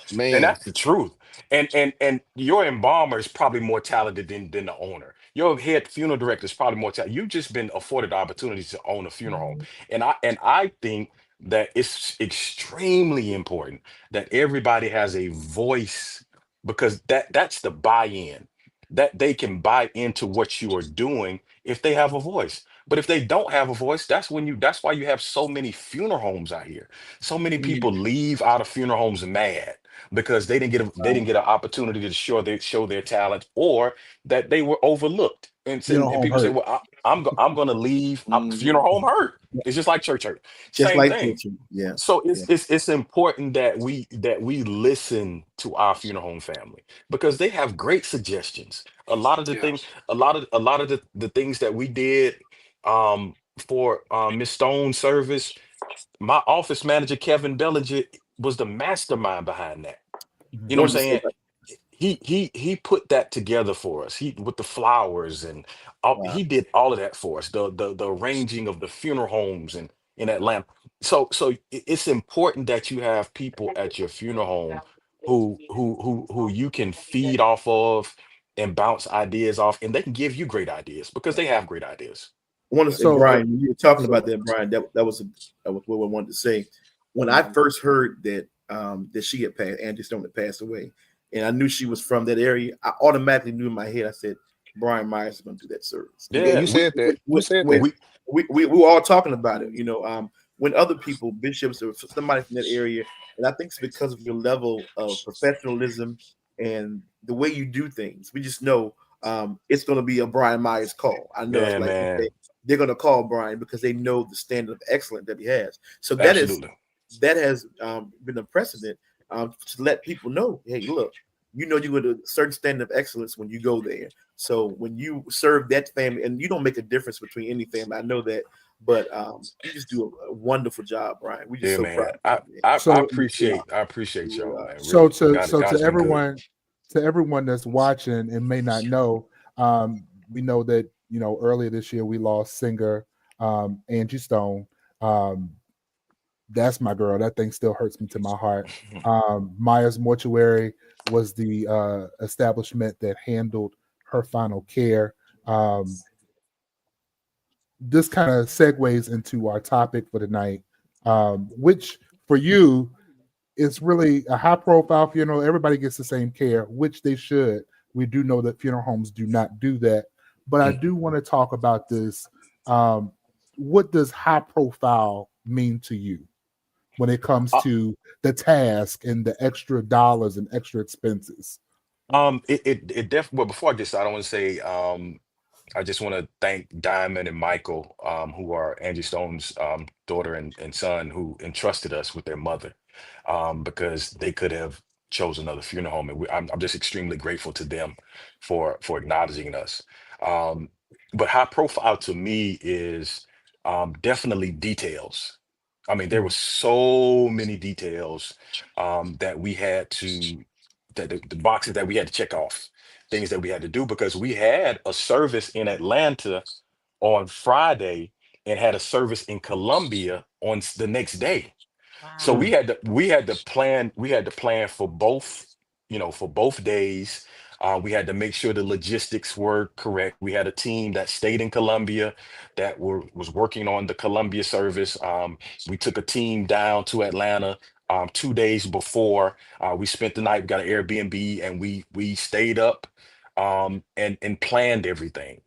And man, that's the truth. And your embalmer is probably more talented than the owner. Your head funeral director is probably more talented. You've just been afforded the opportunity to own a funeral home. And I think that it's extremely important that everybody has a voice, because that's the buy-in. That they can buy into what you are doing if they have a voice. But if they don't have a voice, that's why you have so many funeral homes out here. So many people leave out of funeral homes mad because they didn't get an opportunity to show their talent, or that they were overlooked. funeral And home people say, hurt. "Well, I'm going to leave." Funeral home hurt. It's just like church hurt. Just Same like thing. teaching. Yeah. So Yeah. it's important that we listen to our funeral home family, because they have great suggestions. A lot of the yeah, things, a lot of the things that we did for Miss Stone's service, my office manager Kevin Bellinger was the mastermind behind that. You know what Wanted to I'm say saying? that. He put that together for us. He with the flowers and Wow. he did all of that for us. The arranging of the funeral homes and in Atlanta. So it's important that you have people at your funeral home who you can feed off of and bounce ideas off, and they can give you great ideas because they have great ideas. I want to say, So Brian, when you were talking about that, Brian, that was what I wanted to say. When I first heard that she had passed, Angie Stone had passed away, and I knew she was from that area, I automatically knew in my head. I said, Brian Myers is going to do that service. yeah. Yeah, You said that. You said When that. we we were all talking about it, when other people, bishops or somebody from that area, and I think it's because of your level of professionalism and the way you do things. We just know it's going to be a Brian Myers call. I know it's yeah, like, man, okay, they're going to call Brian because they know the standard of excellence that he has. So absolutely. that has been a precedent to let people know, hey, look, you're with a certain standard of excellence when you go there. So when you serve that family, and you don't make a difference between any family, I know that, but you just do a wonderful job, Brian. We're just Yeah, so man. proud of I you, man. I, I so appreciate You y'all, really are. man. so Really, to God, so to God's been good. everyone that's watching and may not know, we know that earlier this year we lost singer Angie Stone. Um, that's my girl. That thing still hurts me to my heart. Myers Mortuary was the establishment that handled her final care. This kind of segues into our topic for tonight, which for you is really a high profile funeral. Everybody gets the same care, which they should. We do know that funeral homes do not do that. But I do want to talk about this. What does high profile mean to you when it comes Uh, to the task and the extra dollars and extra expenses? it definitely. Well, before I get started, I want to say, I just want to thank Diamond and Michael, who are Angie Stone's daughter and son, who entrusted us with their mother, because they could have chosen another funeral home, and I'm just extremely grateful to them for acknowledging us. Um, but high profile to me is definitely details. I mean, there were so many details that we had to that the boxes that we had to check off, things that we had to do, because we had a service in Atlanta on Friday and had a service in Columbia on the next day. So we had to plan for both, for both days. We had to make sure the logistics were correct. We had a team that stayed in Columbia that was working on the Columbia service. We took a team down to Atlanta 2 days before. We spent the night. We got an Airbnb, and we stayed up and planned everything.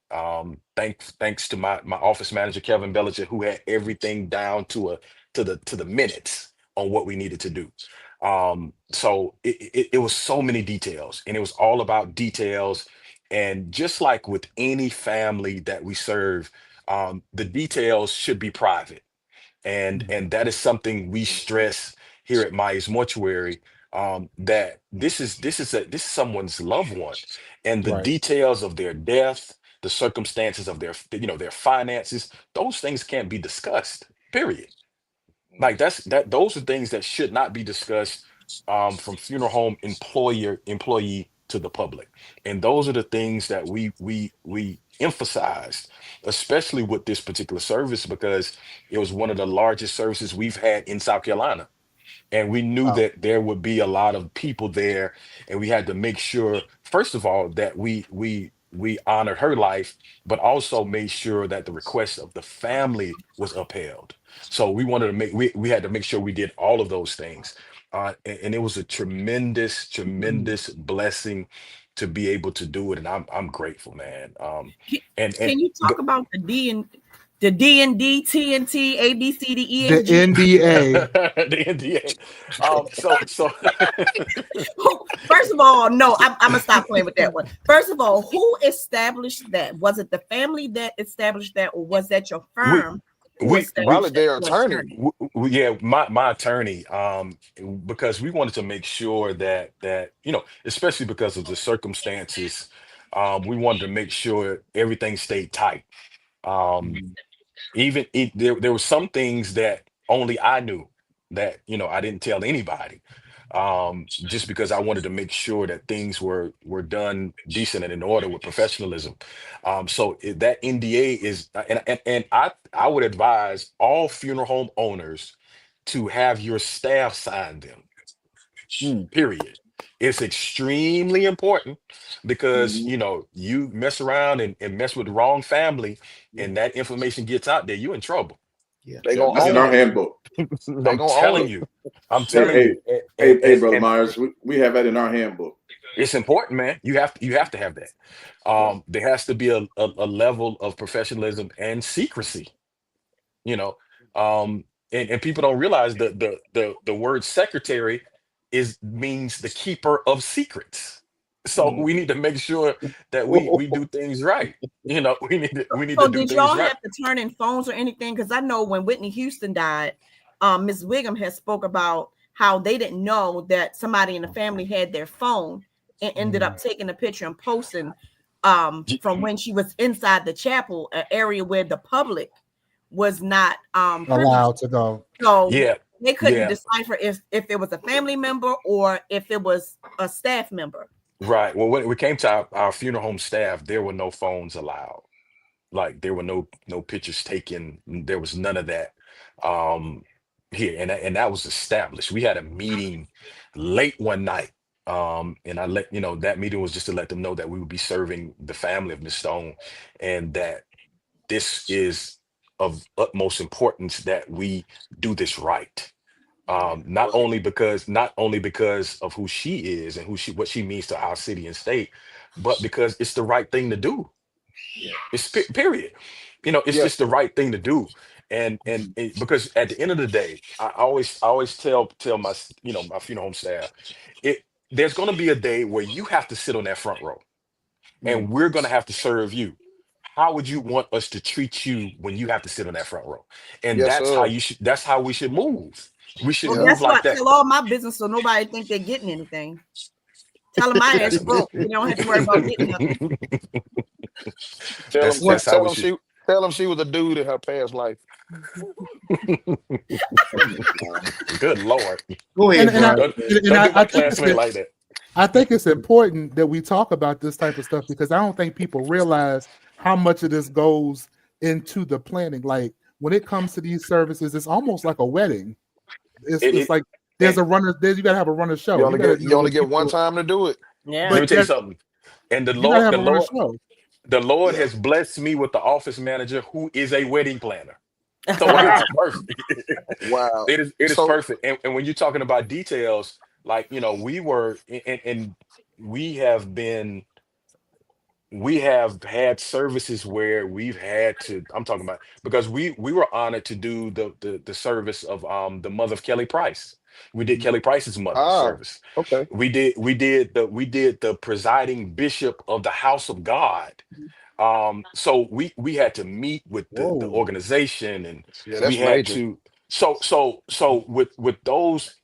Thanks to my office manager Kevin Bellinger, who had everything down to the minutes on what we needed to do. So it was so many details, and it was all about details. And just like with any family that we serve, the details should be private. And that is something we stress here at Myers Mortuary, that this is someone's loved one, and the Right. details of their death, the circumstances of their finances, those things can't be discussed, period. Like those are things that should not be discussed, from funeral home employee to the public. And those are the things that we emphasized, especially with this particular service, because it was one of the largest services we've had in South Carolina. And we knew Wow. that there would be a lot of people there, and we had to make sure, first of all, that we honored her life, but also made sure that the request of the family was upheld. So we wanted to we had to make sure we did all of those things, and it was a tremendous blessing to be able to do it, and I'm grateful, man. And Can you talk about the D&D, TNT, A, B, C, D, E, The F, G? NDA. the NDA. So First of all, no, I'm gonna stop playing with that one. First of all, who established that? Was it the family that established that, or was that your firm? Probably their attorney. Yeah, my attorney, because we wanted to make sure that especially because of the circumstances, we wanted to make sure everything stayed tight. There were some things that only I knew, that I didn't tell anybody, just because I wanted to make sure that things were done decent and in order with professionalism. So that NDA is, and I would advise all funeral home owners to have your staff sign them. Period. It's extremely important, because you mess around and mess with the wrong family, and that information gets out there, you in trouble. Yeah, They gonna That's in own our it. handbook. I'm telling you. Hey, And Brother Myers, we have that in our handbook. it's important, man. You have to have that. There has to be a level of professionalism and secrecy. And people don't realize the word secretary means the keeper of secrets. So we need to make sure that we do things right. We need So to do did things y'all right. have to turn in phones or anything? Because I know when Whitney Houston died, Ms. Wiggum has spoke about how they didn't know that somebody in the family had their phone and ended up taking a picture and posting from when she was inside the chapel, an area where the public was not Allowed to go. So Yeah. they couldn't Yeah. decipher if it was a family member or if it was a staff member. Right. Well, when it came to our funeral home staff, there were no phones allowed. Like, there were no pictures taken. There was none of that here, and that was established. We had a meeting late one night, and I let that meeting was just to let them know that we would be serving the family of Miss Stone, and that this is of utmost importance that we do this right. Not only because of who she is and what she means to our city and state, but because it's the right thing to do. It's period. It's Yeah. just the right thing to do. And because at the end of the day, I always tell my my funeral home staff, there's going to be a day where you have to sit on that front row, and we're going to have to serve you. How would you want us to treat you when you have to sit on that front row? And Yes, sir. that's how we should move. We should Well, move guess like what? that. Tell all my business so nobody think they're getting anything. Tell them my ass broke. You don't have to worry about getting nothing. Tell them she was a dude in her past life. Good Lord. Go ahead, And I- Brian. Don't do I my think classmate like that. I think it's important that we talk about this type of stuff, because I don't think people realize how much of this goes into the planning. Like, when it comes to these services, it's almost like a wedding. it's like there's a runner. You gotta have a runner show. You only get one people, time to do it. Yeah. Let me tell you something. And you gotta have a runner show. the Lord has blessed me with the office manager who is a wedding planner. So it's perfect. Wow. It is perfect. And when you're talking about details, like, you know, we have had services where we've had to, I'm talking about, because we were honored to do the service of the mother of Kelly Price. We did Kelly Price's mother's service. Okay. We did the presiding bishop of the House of God. So we had to meet with the organization, and we had major. to so with those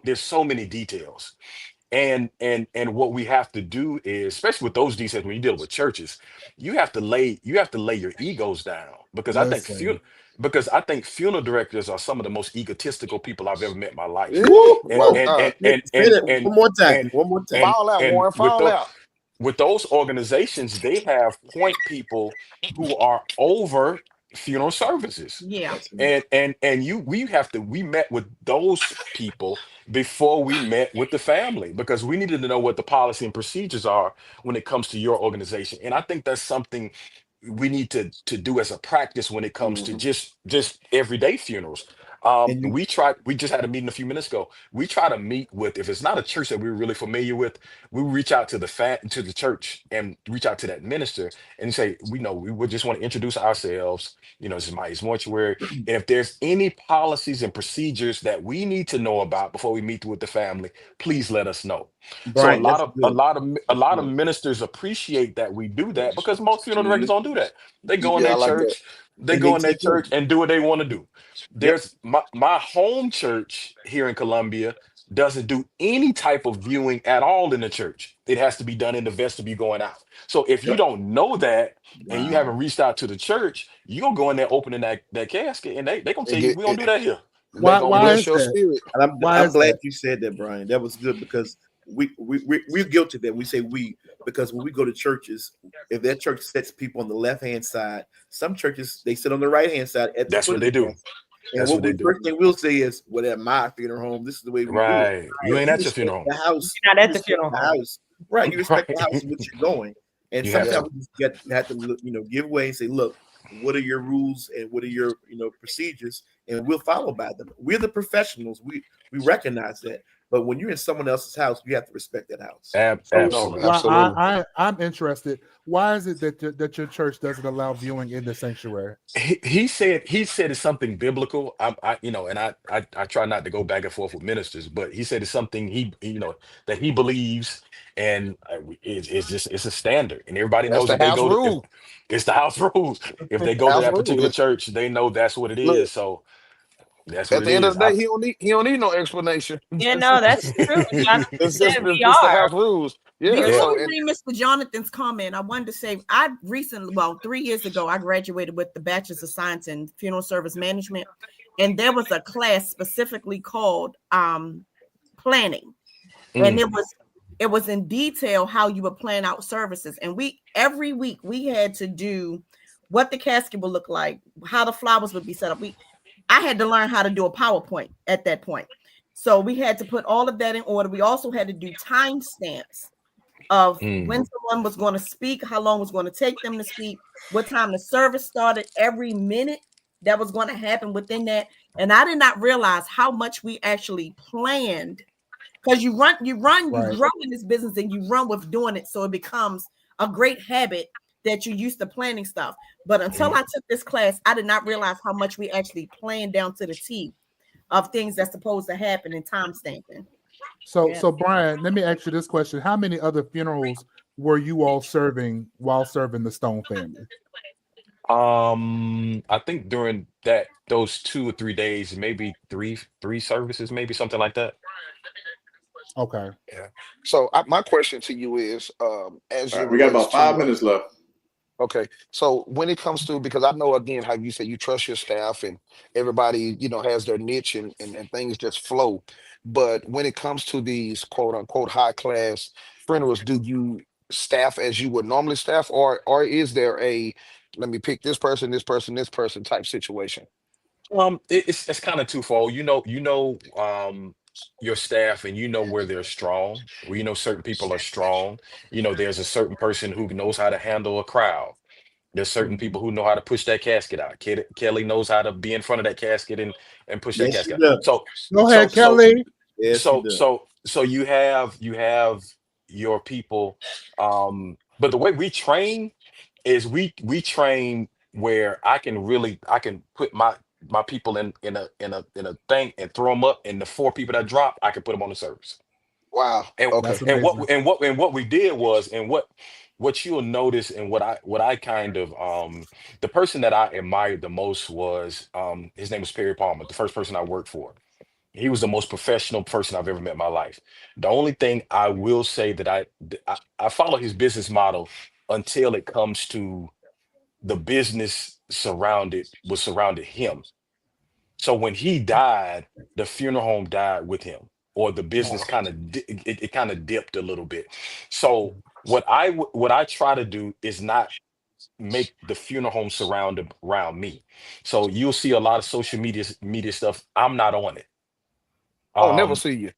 there's so many details. And what we have to do is, especially with those details, when you deal with churches, you have to lay your egos down, because I think funeral directors are some of the most egotistical people I've ever met in my life. One more time. Fall out, Warren. Fall out. With those organizations, they have point people who are over funeral services. Yeah. We met with those people before we met with the family, because we needed to know what the policy and procedures are when it comes to your organization. And I think that's something we need to do as a practice when it comes to just everyday funerals. We just had a meeting a few minutes ago. We try to meet with, if it's not a church that we're really familiar with, we reach out to the church and reach out to that minister and say, we would just want to introduce ourselves. You know, this is Myers Mortuary. And if there's any policies and procedures that we need to know about before we meet with the family, please let us know. Brian, so a lot of ministers appreciate that we do that, because most funeral directors don't do that. They go in their church, and do what they want to do. There's my home church here in Columbia doesn't do any type of viewing at all in the church. It has to be done in the vestibule going out. So if you don't know that and you haven't reached out to the church, you're gonna go in there opening that casket, and they gonna tell you, we don't do that here. Why is your that? spirit? And I'm glad you said that, Brian. That was good, because we're guilty of that. We say because when we go to churches, if that church sets people on the left-hand side, some churches, they sit on the right-hand side. That's what they do. And first thing we'll say is, well, at my funeral home, this is the way we do it. You ain't at your funeral home. The house. You're not at the funeral home. Right. You respect the house in which you're going. And sometimes we just have to give way and say, look, what are your rules and what are your procedures, and we'll follow by them. We're the professionals. We recognize that. But when you're in someone else's house, you have to respect that house. Absolutely. I'm interested. Why is it that your church doesn't allow viewing in the sanctuary? He said it's something biblical. I try not to go back and forth with ministers, but he said it's something that he believes, and it's a standard, and everybody knows that they go. It's the house rules. If they go to that particular church, they know that's what it is. So that's what at the end of the day, he don't need no explanation. Yeah, no, that's true. It's the house rules. Yeah. Before we read Mr. Jonathan's comment, I wanted to say, 3 years ago, I graduated with the Bachelor's of Science in Funeral Service Management, and there was a class specifically called planning, and it was in detail how you would plan out services. And every week we had to do what the casket would look like, how the flowers would be set up. I had to learn how to do a PowerPoint at that point. So we had to put all of that in order. We also had to do timestamps of when someone was going to speak, how long it was going to take them to speak, what time the service started, every minute that was going to happen within that. And I did not realize how much we actually planned, because you grow in this business and you run with doing it. So it becomes a great habit that you're used to planning stuff. But until I took this class, I did not realize how much we actually planned down to the T of things that's supposed to happen in time stamping. So Brian, let me ask you this question. How many other funerals were you all serving while serving the Stone family? I think during those 2 or 3 days, maybe three services, maybe something like that. Okay. Yeah. So my question to you is, we got about 5 minutes left. Okay. So when it comes to, because I know, again, how you say you trust your staff and everybody, has their niche and things just flow. But when it comes to these quote unquote high class funerals, do you staff as you would normally staff, or is there let me pick this person type situation? It's kind of twofold. Your staff, and where they're strong. Where certain people are strong. There's a certain person who knows how to handle a crowd. There's certain people who know how to push that casket out. Kelly knows how to be in front of that casket and push that Yes, she casket out. does. Go So ahead, Kelly. Yes, she does. so you have your people. But the way we train is we train where I can put my people in a thing and throw them up, and the 4 people that drop, I can put them on the service. Wow. And Okay. That's amazing. what we did was, and what you'll notice, and what I kind of the person that I admired the most was, his name was Perry Palmer, the first person I worked for. He was the most professional person I've ever met in my life. The only thing I will say that I follow his business model until it comes to the business surrounded him. So when he died, the funeral home died with him, or the business it kind of dipped a little bit. So what I try to do is not make the funeral home surround around me. So you'll see a lot of social media stuff. I'm not on it. Oh, never Um, see you.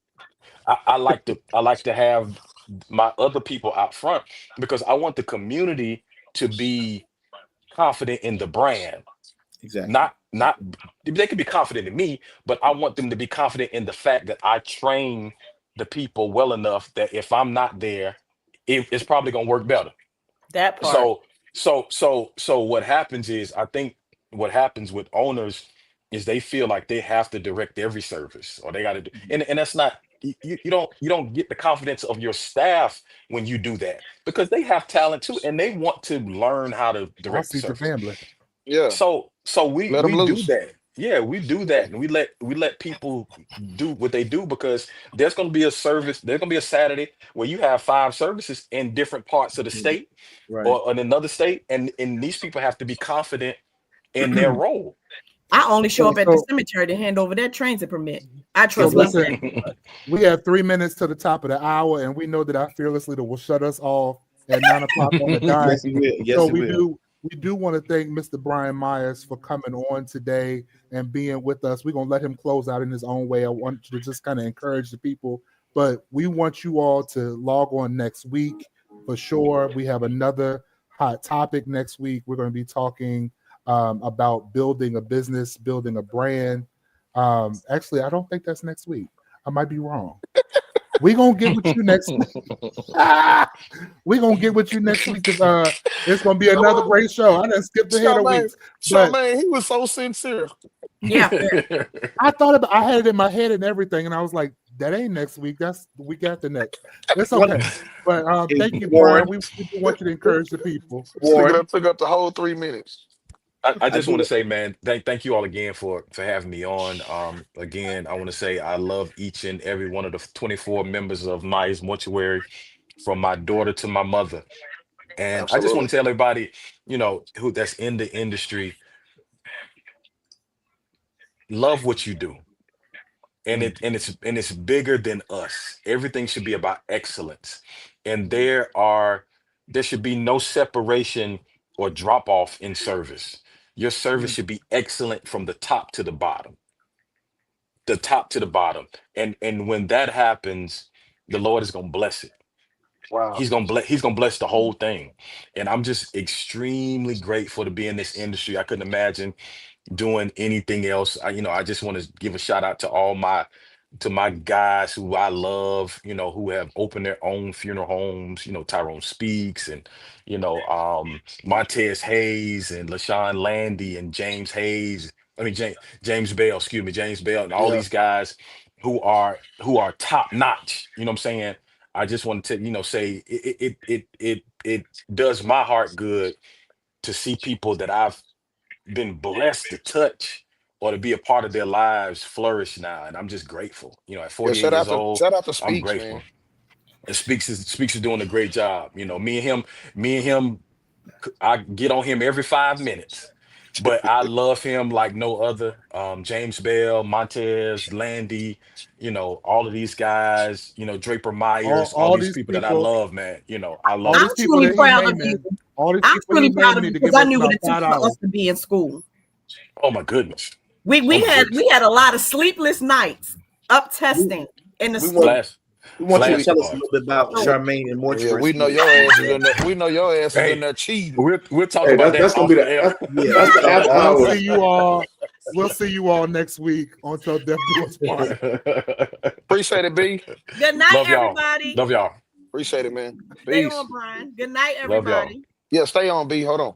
I like to have my other people out front, because I want the community to be confident in the brand. Exactly. Not They can be confident in me, but I want them to be confident in the fact that I train the people well enough that if I'm not there, it's probably gonna work better. That part. So what happens is, I think what happens with owners is they feel like they have to direct every service, or they got to do, and that's not, you don't get the confidence of your staff when you do that, because they have talent too, and they want to learn how to I'll direct the see the service. family. Yeah. So we Let them we do loose. that. Yeah, we do that, and we let people do what they do, because there's going to be a service. There's going to be a Saturday where you have 5 services in different parts of the state, Right. or in another state, and these people have to be confident in their role. I only show up at the So- cemetery to hand over that transit permit. I So trust my listen, staff. we have 3 minutes to the top of the hour, and we know that our fearless leader will shut us off at 9 o'clock on the dime. Yes, he will. Yes, So he we will. do want to thank Mr. Brian Myers for coming on today and being with us. We're gonna let him close out in his own way. I want you to just kind of encourage the people, but we want you all to log on next week for sure. We have another hot topic next week. We're going to be talking about building a business, building a brand. Actually, I don't think that's next week. I might be wrong. We're gonna get with you next week. We're gonna get with you next week, because it's gonna be another great show. I done skipped ahead of weeks. But Charmaine, he was so sincere. Yeah. I had it in my head and everything, and I was like, that ain't next week. That's the week after next. It's okay. But thank you, Brian. We want you to encourage the people. Took up the whole 3 minutes. I just want to say, man, thank you all again for having me on. Again, I want to say I love each and every one of the 24 members of Myers Mortuary, from my daughter to my mother. And I just want to tell everybody, who that's in the industry, love what you do. And it's bigger than us. Everything should be about excellence. And there should be no separation or drop off in service. Your service should be excellent from the top to the bottom. The top to the bottom. And when that happens, the Lord is gonna bless it. Wow. He's gonna bless the whole thing. And I'm just extremely grateful to be in this industry. I couldn't imagine doing anything else. I just want to give a shout out to my guys who I love, who have opened their own funeral homes, Tyrone Speaks, and Montez Hayes and LaShawn Landy and James Hayes. I mean James Bell, excuse me, James Bell, and all these guys who are top notch. You know what I'm saying? I just want to say it does my heart good to see people that I've been blessed to touch or to be a part of their lives flourish now, and I'm just grateful. At 48 years old, shout out to I'm Speaks, grateful. man. And Speaks is doing a great job. Me and him, I get on him every 5 minutes, but I love him like no other. James Bell, Montez, Landy, all of these guys, Draper Myers, all these people that I love, man. I love all I'm these people truly that he proud of naming, you. all these I'm people truly he proud of naming you need to because give I us knew what about it took for $5. us to be in school. Oh my goodness. We had a lot of sleepless nights up testing in the school. We want you to tell us a flashcards. little bit about Charmaine and Mortuary. Yeah, we know your ass is in there. We know your ass is Hey, in there cheating. We'll talk about that. That's gonna be off the air. that's the after We'll hours. see you all. We'll see you all next week on Till Death Do Us Part. Appreciate it, B. Good night, Love y'all. everybody. Love y'all. Appreciate it, man. Stay Peace. on, Brian. Good night, Love y'all. everybody. Yeah, stay on, B. Hold on.